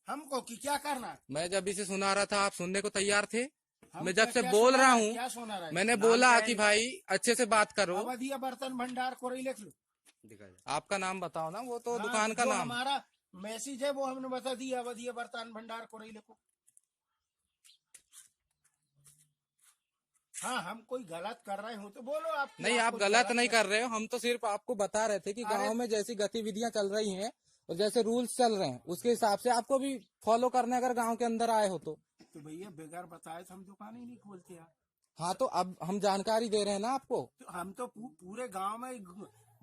हमको कि क्या करना है? मैं जब इसे सुना रहा था आप सुनने को तैयार थे। हम मैं जब से क्या बोल सुना रहा रहा है? क्या हूँ सुना रहा है? मैंने नाम बोला क्या है? कि भाई अच्छे से बात करो। अवधिया बर्तन भंडार को लिख लो। आपका नाम बताओ ना, वो तो हाँ, दुकान का जो नाम। हमारा मैसेज है वो हमने बता दिया, अवधिया बर्तन भंडार को लिखो। हाँ, हम कोई गलत कर रहे हो तो बोलो आप। नहीं, आप गलत नहीं कर रहे हो, हम तो सिर्फ आपको बता रहे थे कि गांव में जैसी गतिविधियां चल रही हैं और जैसे रूल्स चल रहे हैं उसके हिसाब से आपको भी फॉलो करने अगर गांव के अंदर आए हो तो भैया बगैर बताए तो हम दुकान ही नहीं खोलते यार। हाँ, तो अब हम जानकारी दे रहे हैं ना आपको। तो हम तो पूरे गांव में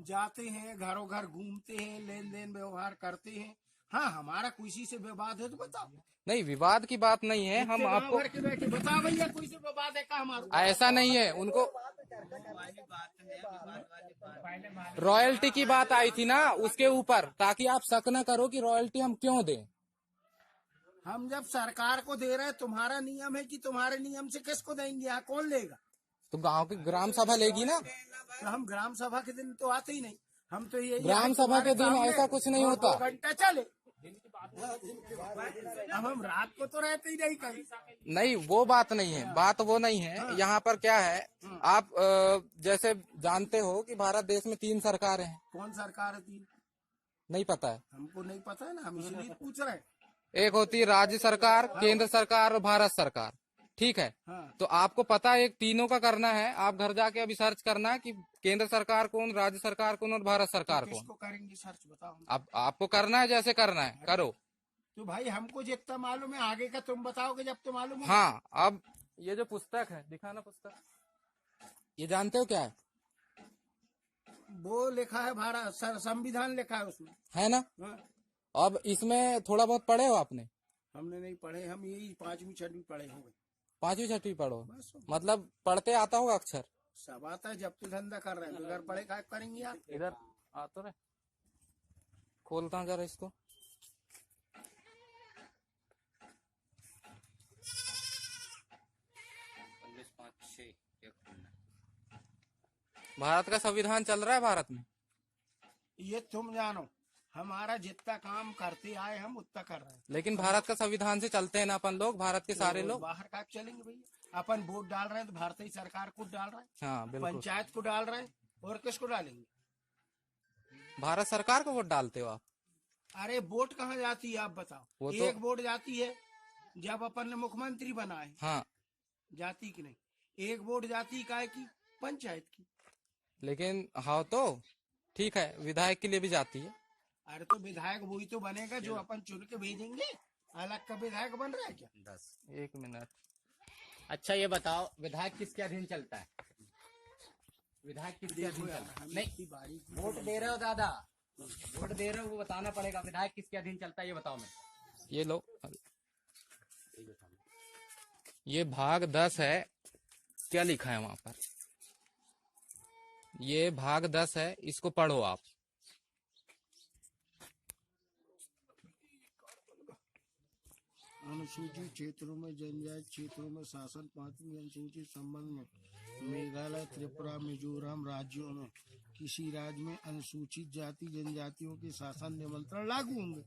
जाते हैं, घरों घर घूमते हैं, लेन देन व्यवहार करते हैं। हाँ, हमारा किसी से विवाद है तो बताओ। नहीं, विवाद की बात नहीं है, हम आपको भर के बैठे बताओ भैया, कोई से विवाद है का हमारा? ऐसा नहीं है। उनको रॉयल्टी की बात आई थी ना उसके ऊपर, ताकि आप शक न करो कि रॉयल्टी हम क्यों दें। हम जब सरकार को दे रहे हैं, तुम्हारा नियम है कि तुम्हारे नियम से किसको देंगे? यहाँ कौन लेगा? तो गांव की ग्राम सभा लेगी ना। तो हम ग्राम सभा के दिन तो आते ही नहीं। हम तो ये ग्राम सभा के दिन ऐसा कुछ नहीं होता। 2 घंटा चले। अब हम रात को तो रहते ही नहीं कहीं। नहीं, वो बात नहीं है, बात वो नहीं है। यहाँ पर क्या है, आप जैसे जानते हो कि भारत देश में 3 सरकारें हैं। कौन सरकार है 3? नहीं पता है? हमको नहीं पता है ना, हम इसलिए पूछ रहे हैं। एक होती है राज्य सरकार, केंद्र सरकार और भारत सरकार, ठीक है। हाँ। तो आपको पता है, एक तीनों का करना है। आप घर जाके अभी सर्च करना कि केंद्र सरकार कौन, राज्य सरकार कौन और भारत सरकार कौन। किसको करेंगे सर्च बताओ? अब आपको करना है, जैसे करना है करो। तो भाई हमको जितना मालूम है आगे का तुम बताओगे जब तो मालूम हो। हाँ, अब ये जो पुस्तक है, दिखाना पुस्तक, ये जानते हो क्या है? वो लिखा है भारत संविधान लिखा है उसमें, है ना। हाँ। अब इसमें थोड़ा बहुत पढ़े हो आपने? हमने नहीं पढ़े, हम यही 5वीं 6वीं पढ़े होंगे। 5वीं 6वीं पढ़ो, बस मतलब पढ़ते आता होगा अक्षर। सब आता है, जब तो धंधा कर रहे हैं तो घर पढ़े क्या करेंगे यार? इधर आ तो रहे, खोलता हूँ जरा इसको। भारत का संविधान चल रहा है भारत में। ये तुम जानो, हमारा जितना काम करते आए हम उतना कर रहे हैं। लेकिन भारत का संविधान से चलते हैं ना अपन लोग, भारत के सारे लोग। बाहर का चलेंगे भैया? अपन वोट डाल रहे हैं तो भारतीय सरकार को डाल रहे हैं, हाँ बिल्कुल, पंचायत को डाल रहे हैं, और किसको डालेंगे? भारत सरकार को वोट डालते हो आप। अरे वोट कहाँ जाती है आप बताओ? वो तो एक वोट जाती है जब अपन ने मुख्यमंत्री बनाए, हाँ, जाती कि नहीं? एक वोट जाती काय की? पंचायत की। लेकिन हाँ तो ठीक है, विधायक के लिए भी जाती है। अरे तो विधायक वही तो बनेगा जो अपन चुन के भेजेंगे। अलग का विधायक बन रहा है क्या? 1 मिनट। अच्छा ये बताओ, विधायक किसके अधीन चलता है? विधायक किसके अधीन चलता है? नहीं, वोट दे रहे हो दादा, वोट दे रहे हो, वो बताना पड़ेगा। विधायक किसके अधीन चलता है ये बताओ। मैं ये लो, ये भाग 10 है, क्या लिखा है वहां पर? ये भाग 10 है, इसको पढ़ो आप। अनुसूचित क्षेत्रों में जनजाति क्षेत्रों में शासन 5वीं अनुसूचित संबंध में मेघालय, त्रिपुरा, मिजोरम राज्यों में किसी राज्य में अनुसूचित जाति जनजातियों के शासन नियंत्रण लागू होंगे।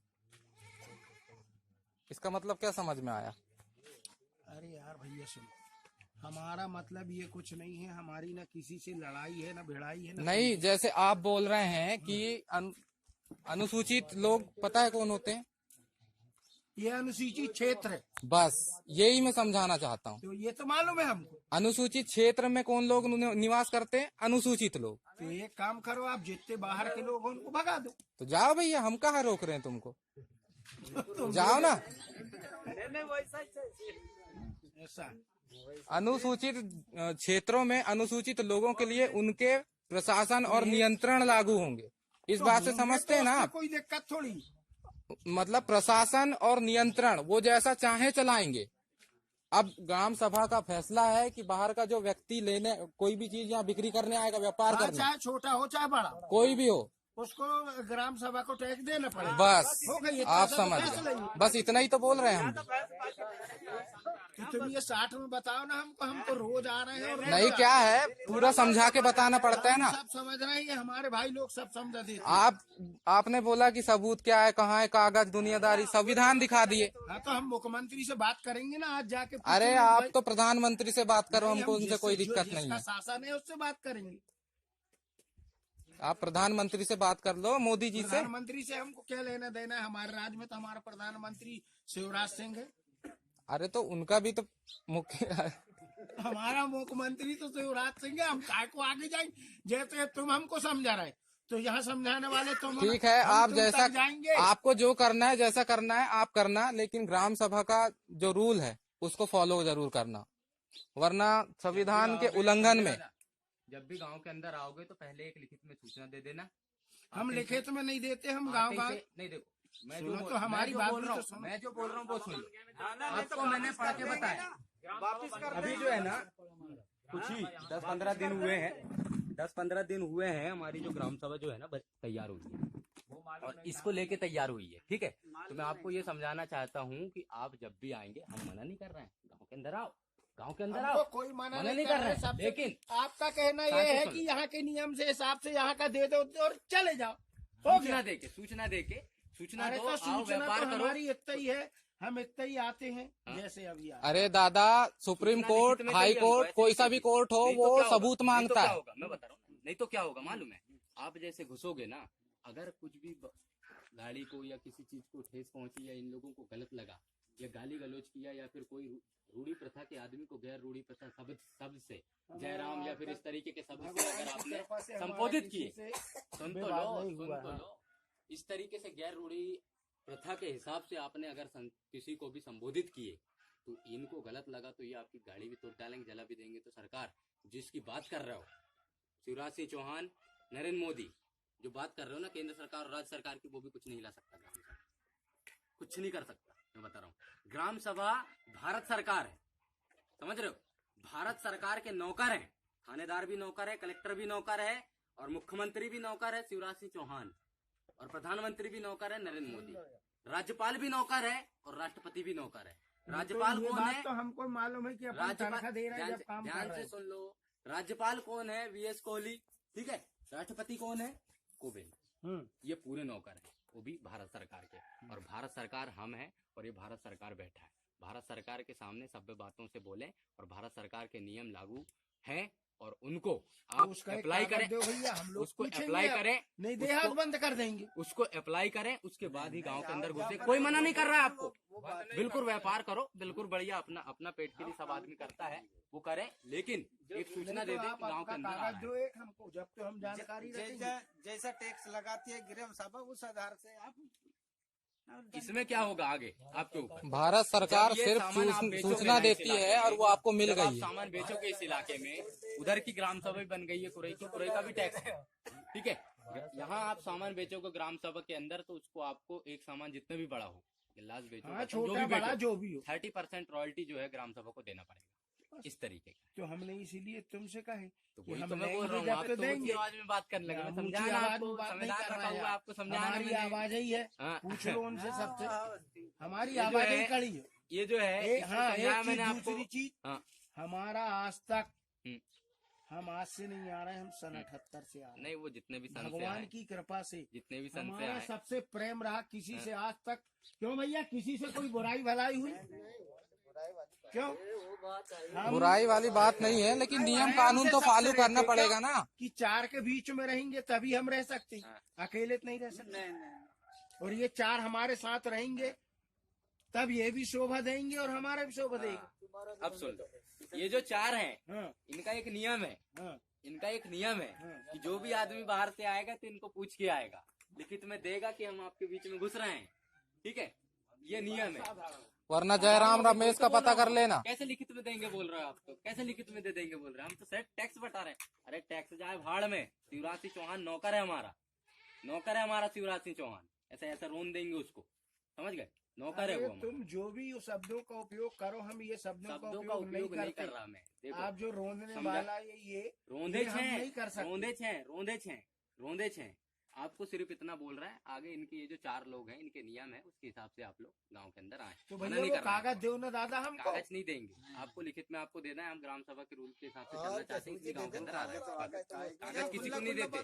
इसका मतलब क्या समझ में आया? अरे यार भैया सुनो, हमारा मतलब ये कुछ नहीं है, हमारी ना किसी से लड़ाई है ना भिड़ाई है ना। नहीं, जैसे आप बोल रहे हैं कि अनुसूचित लोग, पता है कौन होते हैं? ये अनुसूचित क्षेत्र है, बस यही मैं समझाना चाहता हूँ। तो ये तो मालूम है हमको। अनुसूचित क्षेत्र में कौन लोग निवास करते हैं? अनुसूचित लोग। तो एक काम करो, आप जितने बाहर के लोग हैं उनको भगा दो। तो जाओ भैया, हम कहाँ रोक रहे हैं तुमको, जाओ ना। ऐसा अनुसूचित क्षेत्रों में अनुसूचित लोगों के लिए उनके प्रशासन और नियंत्रण लागू होंगे, इस बात से समझते हैं ना आप? कोई दिक्कत थोड़ी। मतलब प्रशासन और नियंत्रण वो जैसा चाहे चलाएंगे। अब ग्राम सभा का फैसला है कि बाहर का जो व्यक्ति लेने कोई भी चीज यहाँ बिक्री करने आएगा, व्यापार करने, चाहे छोटा हो चाहे बड़ा, कोई भी हो, उसको ग्राम सभा को टैक्स देना पड़ेगा। बस हो गई, आप समझ गए, बस इतना ही तो बोल रहे हैं हम। तो तुम ये 60 में बताओ ना हमको, हम तो रोज आ रहे हैं और नहीं, क्या है, पूरा समझा के बताना पड़ता है ना। सब समझ रहे हैं, ये हमारे भाई लोग सब समझ देते हैं। आपने बोला कि सबूत क्या है, कहाँ है कागज, दुनियादारी, संविधान दिखा दिए। हाँ तो हम मुख्यमंत्री से बात करेंगे ना आज जाके। अरे आप तो प्रधानमंत्री से बात करो, नहीं, हमको हम उनसे कोई दिक्कत नहीं जिसका है। शासन है उससे बात करेंगे। आप प्रधानमंत्री से बात कर लो, मोदी जी से। प्रधानमंत्री से हमको क्या लेना देना है? हमारे राज्य में तो हमारा प्रधानमंत्री शिवराज सिंह है। अरे तो उनका भी तो मुख्य हमारा मुख्यमंत्री तो शिवराज सिंह है। हम काय को आगे जाएंगे? जैसे तुम हमको समझा रहे, तो यहाँ समझाने वाले तुम। ठीक है, आप तुम जैसा तक जाएंगे। आपको जो करना है, जैसा करना है आप करना, लेकिन ग्राम सभा का जो रूल है उसको फॉलो जरूर करना, वरना संविधान के उल्लंघन में। जब भी गांव के अंदर आओगे तो पहले एक लिखित में सूचना दे देना। हम लिखित में नहीं देते, हम गाँव गाँव नहीं, देखो मैं सुनो जो तो हमारी बात भी तो सुनो। मैं जो बोल रहा हूँ वो सुन लो। आपको मैंने पढ़ के बताया। अभी जो है ना, कुछ ही 10-15 दिन हुए हैं, 10-15 दिन हुए हैं, हमारी जो ग्राम सभा जो है ना तैयार हुई है और इसको लेके तैयार हुई है। ठीक है, तो मैं आपको ये समझाना चाहता हूँ कि आप जब भी आएंगे, हम मना नहीं कर रहे हैं, गाँव के अंदर आओ, गाँव के अंदर आओ, कोई मना नहीं कर रहे हैं, लेकिन आपका कहना ये है कि यहाँ के नियम से हिसाब से यहाँ का दे दो और चले जाओ। सूचना देके सूचना अरे दो, तो आओ सूचना व्यापार तो करो। हमारी इतना ही है, हम इतना ही आते हैं जैसे अभी आए। अरे दादा, सुप्रीम कोर्ट, हाई कोर्ट, कोई सा भी कोर्ट हो, वो सबूत मांगता है। मैं बता रहा हूँ, नहीं तो क्या होगा मालूम है? आप जैसे घुसोगे ना, अगर कुछ भी गाड़ी को या किसी चीज को ठेस पहुंची या इन लोगों को गलत लगा या गाली गलौज किया या फिर कोई रूढ़ी प्रथा के आदमी को गैर रूढ़ी प्रथा शब्द से जयराम या फिर इस तरीके के शब्द से अगर आपने संबोधित किए, सुन तो लो, इस तरीके से गैर रूढ़ी प्रथा के हिसाब से आपने अगर किसी को भी संबोधित किए तो इनको गलत लगा तो ये आपकी गाड़ी भी तोड़ डालेंगे, जला भी देंगे। तो सरकार जिसकी बात कर रहे हो, शिवराज सिंह चौहान, नरेंद्र मोदी, जो बात कर रहे हो ना, केंद्र सरकार और राज्य सरकार की, वो भी कुछ नहीं हिला सकता, ग्राम सभा कुछ नहीं कर सकता। मैं बता रहा हूँ, ग्राम सभा भारत सरकार है, समझ रहे हो? भारत सरकार के नौकर हैं, थानेदार भी नौकर है, कलेक्टर भी नौकर है और मुख्यमंत्री भी नौकर है शिवराज सिंह चौहान, और प्रधानमंत्री भी नौकर है नरेंद्र मोदी, राज्यपाल भी नौकर है और राष्ट्रपति भी नौकर है। राज्यपाल कौन है? तो हमको मालूम है कि अपन तनख्वाह दे रहे हैं जब काम कर ध्यान रहे से हैं। सुन लो, राज्यपाल कौन है? वीएस कोहली, ठीक है। राष्ट्रपति कौन है? कोविंद। ये पूरे नौकर हैं, वो भी भारत सरकार के, और भारत सरकार हम हैं और ये भारत सरकार बैठा है। भारत सरकार के सामने सभ्य बातों से बोले और भारत सरकार के नियम लागू हैं और उनको आप अप्लाई करें, उसको अप्लाई करें, नहीं दे हाथ बंद कर देंगे, उसको अप्लाई करें, उसके बाद ही गांव के अंदर घुसे। कोई मना नहीं कर रहा है आपको, बिल्कुल व्यापार करो, बिल्कुल बढ़िया, अपना पेट के लिए सब आदमी करता है, वो करें, लेकिन एक सूचना दे दे कि गांव के अंदर आ रहा है। जो एक हमको जब तो हम जानकारी जैसा टैक्स लगाती है ग्राम सभा, उस आधार से आप इसमें क्या होगा आगे आपके ऊपर? भारत सरकार ये सिर्फ सामान आप बेचोगे सूचना ना इस देती इलाके है और में, वो आपको मिल जब आप गई है। सामान बेचोगे इस इलाके में, उधर की ग्राम सभा भी बन गई है कुरई की, कुरई का भी टैक्स है, ठीक है। यहाँ आप सामान बेचोगे ग्राम सभा के अंदर, तो उसको आपको एक सामान जितना भी बड़ा हो, गिलास बेचो, छोटा बड़ा जो भी हो, 30% रॉयल्टी जो है ग्राम सभा को देना पड़ेगा, इस तरीके का। तो हमने इसीलिए तुमसे कहे तो कि वही हम तो मैं बोल लेंगे रहा हूँ, जब आप तो तो देंगे। ऊंची आवाज में बात करने लगे, मैं ऊंची समझाना आवाज आपको, में बात नहीं संविधान कर रखा रहे हुआ हैं। आपको समझाना हमारी मैंने। आवाज ही है, हाँ। पूछ लो उनसे सबसे, हमारी ये जो आवाज ही है, कड़ी है। ये जो है, इसको हाँ, समझाया एक मैंने चीज, आपको। दूसरी चीज, हाँ, हमारा आज तक, हम्म। हम आज से नहीं आ रहे, हम सन 78 से आ रहे हैं। नहीं, वो जितने भी सन से भगवान आए, की कृपा से जितने भी सन से हमारा आए, सबसे प्रेम रहा, किसी से आज तक। क्यों भैया, किसी से कोई बुराई भलाई हुई? क्यों? बुराई वाली बात नहीं है, लेकिन नियम कानून तो फॉलो करना पड़ेगा ना। कि चार के बीच में रहेंगे तभी हम रह सकते हैं, अकेले तो नहीं रह सकते। और ये चार हमारे साथ रहेंगे तब ये भी शोभा देंगे और हमारा भी शोभा देंगे। अब सुन लो, ये जो चार हैं, हाँ, इनका एक नियम है, हाँ, इनका एक नियम है कि जो भी आदमी बाहर से आएगा तो इनको पूछ के आएगा, लिखित में देगा कि हम आपके बीच में घुस रहे हैं, ठीक है, ये नियम है। वरना जयराम रमेश का पता कर लेना। कैसे लिखित में देंगे बोल रहे हो आप? तो कैसे लिखित में दे देंगे बोल रहे हैं? हम तो सिर्फ टैक्स बता रहे हैं। अरे टैक्स जाए भाड़ में, शिवराज सिंह चौहान नौकर है हमारा, नौकर है हमारा शिवराज सिंह चौहान, ऐसा ऐसा रोन देंगे उसको, समझ गए? नौकर है वो हमारा। तुम जो भी शब्दों का उपयोग करो, हम ये शब्दों का उपयोग नहीं कर रहा मैं। देखो, आप जो रोंदने वाला ये रोंदे हम नहीं कर सकते। रोंदे छे आपको सिर्फ इतना बोल रहा है, आगे इनके ये जो 4 लोग हैं, इनके नियम है, उसके हिसाब से आप लोग गांव के अंदर आए। तो मना भैया नहीं वो कर रहा है। कागज दो ना दादा हमको। कागज नहीं देंगे आपको, लिखित में आपको देना है। हम ग्राम सभा के रूल के हिसाब से चलना चाहते हैं, इसलिए गांव के अंदर आ रहे हैं। कागज किसी को नहीं देते।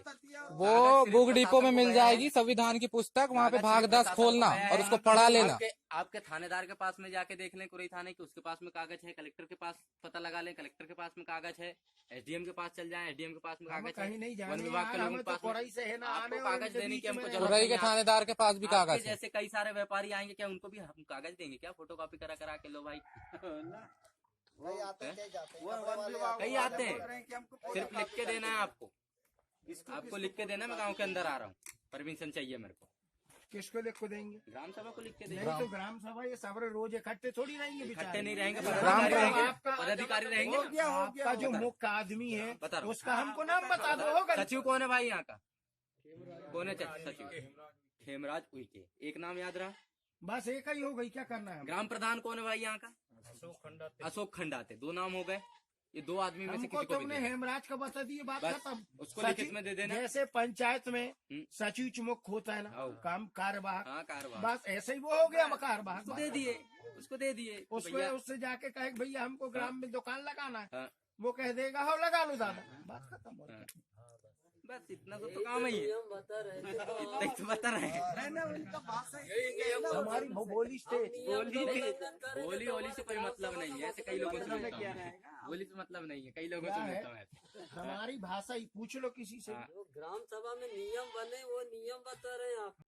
वो बुक डिपो में मिल जाएगी संविधान की पुस्तक, वहाँ पे भाग 10 खोलना और उसको पढ़ा लेना। आपके थानेदार के पास में जाके देख लें, कुरई थाने के, उसके पास में कागज है। कलेक्टर के पास पता लगा लें, कलेक्टर के पास में कागज है। एसडीएम के पास चल जाएं, एसडीएम के पास में हम कागज है। कहीं नहीं जाने वन विभाग के यार, लोगों हमें के तो पास में कोरई से है ना आपको आने और कागज इनके देने बीच की हमको में जरूरत कुरई नहीं के है। थानेदार के पास भी आपके कागज है। जैसे कई सारे व्यापारी आएंगे, क्या उनको भी हम कागज देंगे क्या? फोटो कॉपी करा करा के लो भाई। कई आते हैं, कई जाते हैं। वो वन विभाग कई आते बोल रहे हैं, कि हमको सिर्फ लिख के देना है आपको। आपको लिख के देना है, मैं गाँव के अंदर आ रहा हूँ, परमिशन चाहिए मेरे को। किसको लिख को देंगे? ग्राम सभा को लिख के नहीं देंगे। तो ग्राम सभा ये सब रोज इकट्ठे थोड़ी रहेंगे इकट्ठे बेचारे। नहीं रहेंगे, ग्राम पदाधिकारी सभा रहेंगे। आपका पदाधिकारी रहेंगे हो ना। गया आपका जो मुख्य आदमी है बता रहा हूँ। उसका हमको नाम बता दो। होगा सचिव कौन है भाई यहाँ का? कौन है सचिव? खेमराज उइके, एक नाम याद रहा। बस एक ही हो गई, क्या करना है? ग्राम प्रधान कौन है भाई यहाँ का? अशोक खंडाते। 2 नाम हो गए। ये 2 आदमी में से हमको किसी को भी तुमने दे देना। हेमराज का बता दिए, बात बस, खत्म। उसको लिखित सचिव- में दे देना। जैसे पंचायत में हम्म। सचिव चुमुख होता है ना, हाँ। काम कार्यवाहक, हाँ, कारवार बस ऐसे ही वो हो गया कार्यवाहक। उसको दे दिए, उसको दे दिए। उसको भैया, उससे जाके कहे कि भैया हमको ग्राम में दुकान लगाना है, हाँ, वो कह देगा हो लगा लो दादा, बात खत्म हो हाँ। बस इतना तो काम ही है, इतना ही तो बता रहे हैं। मैंने उनका भाषा हमारी भोली स्टेट बोली होली से कोई मतलब नहीं है, ऐसे कई लोगों से मिलता हूँ। बोली से मतलब नहीं है, कई लोगों से क्या है? मिलता हूँ ऐसे। हमारी भाषा ही पूछ लो किसी से। हाँ। जो ग्राम सभा में नियम बने वो नियम बता रहे हैं आप।